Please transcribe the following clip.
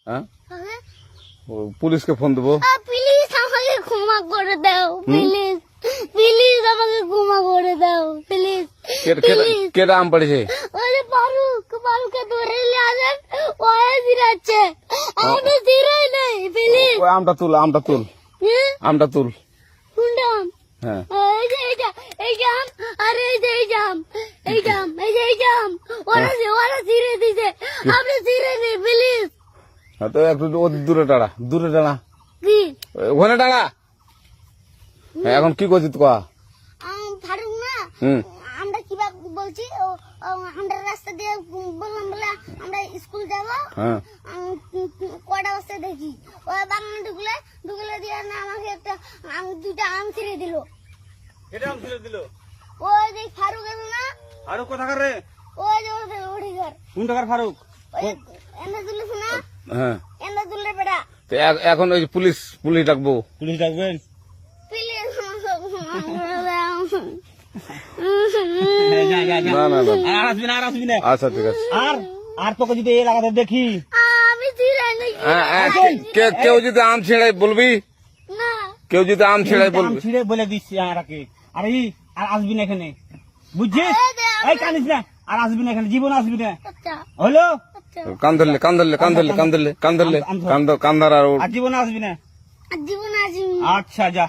হ্যাঁ হ্যাঁ? পুলিশকে ফোন দেবো। প্লিজ আমাকে ক্ষমা করে দাও, প্লিজ প্লিজ আমাকে ক্ষমা করে দাও, প্লিজ প্লিজ। কেটা আম পড়েছে? ওই যে ফারুককে ধরে নিয়ে আসেন, ওই জিরাচ্ছে, আমি জিরাই নাই, প্লিজ। ওই আমটা তুল, আমটা তুল, হ্যাঁ? আমটা তুল। কোনটা আম? হ্যাঁ এই যে এই যে আম, আর এই যে এই যে আম, এই যে আম, এই যে এই যে আম, ওরা জিরে দিছে, আপনি জিরে নেই, প্লিজ। হ্যাঁ, তো একটু দূরে টাড়া, দূরে টাড়া, কি ওখানে টাড়া। হ্যাঁ, এখন কি করছিস কয়া? ফারুক না, হুম আমরা কিভাবে বলছি, আমরা রাস্তা দিয়ে বললাম বলে আমরা স্কুল যাবো, হ্যাঁ কটা বস্তা দেখি ওই বাগানে ঢুকলে দিয়ে না আমাকে একটা দুইটা আম ছিঁড়ে দিল। এটা আম ছিল দিল। ওই যে ফারুক এলো না, ফারুক কোথাকার রে? ওই যে ওঠে ঘর, কোন টাকার ফারুক? ওই এনে তুলিস না, হ্যাঁ। এনে তুললে বেড়া, তো এখন ওই পুলিশ ডাকবো। পুলিশ ডাকবেন? প্লিজ আমাকে ক্ষমা করে দাও। না না না, আর আসবি না, আর আসবি না। আচ্ছা ঠিক আছে। আর তোকে যদি এই লাগাতে দেখি, আমি ছিঁড়াই নাকি? কেউ যদি আম ছেড়াই বলবি, না, কেউ যদি আম ছেড়াই আম বলবি। ছিঁড়ে বলে দিচ্ছি আমাকে। আর আসবি না এখানে, বুঝছিস? এই কানিস না, আর আসবি না এখানে, জীবন আসবি না। আচ্ছা হলো? আচ্ছা, কান ধরলে কান্দার আর আর জীবন আসবি না। জীবন আসি। আচ্ছা যা।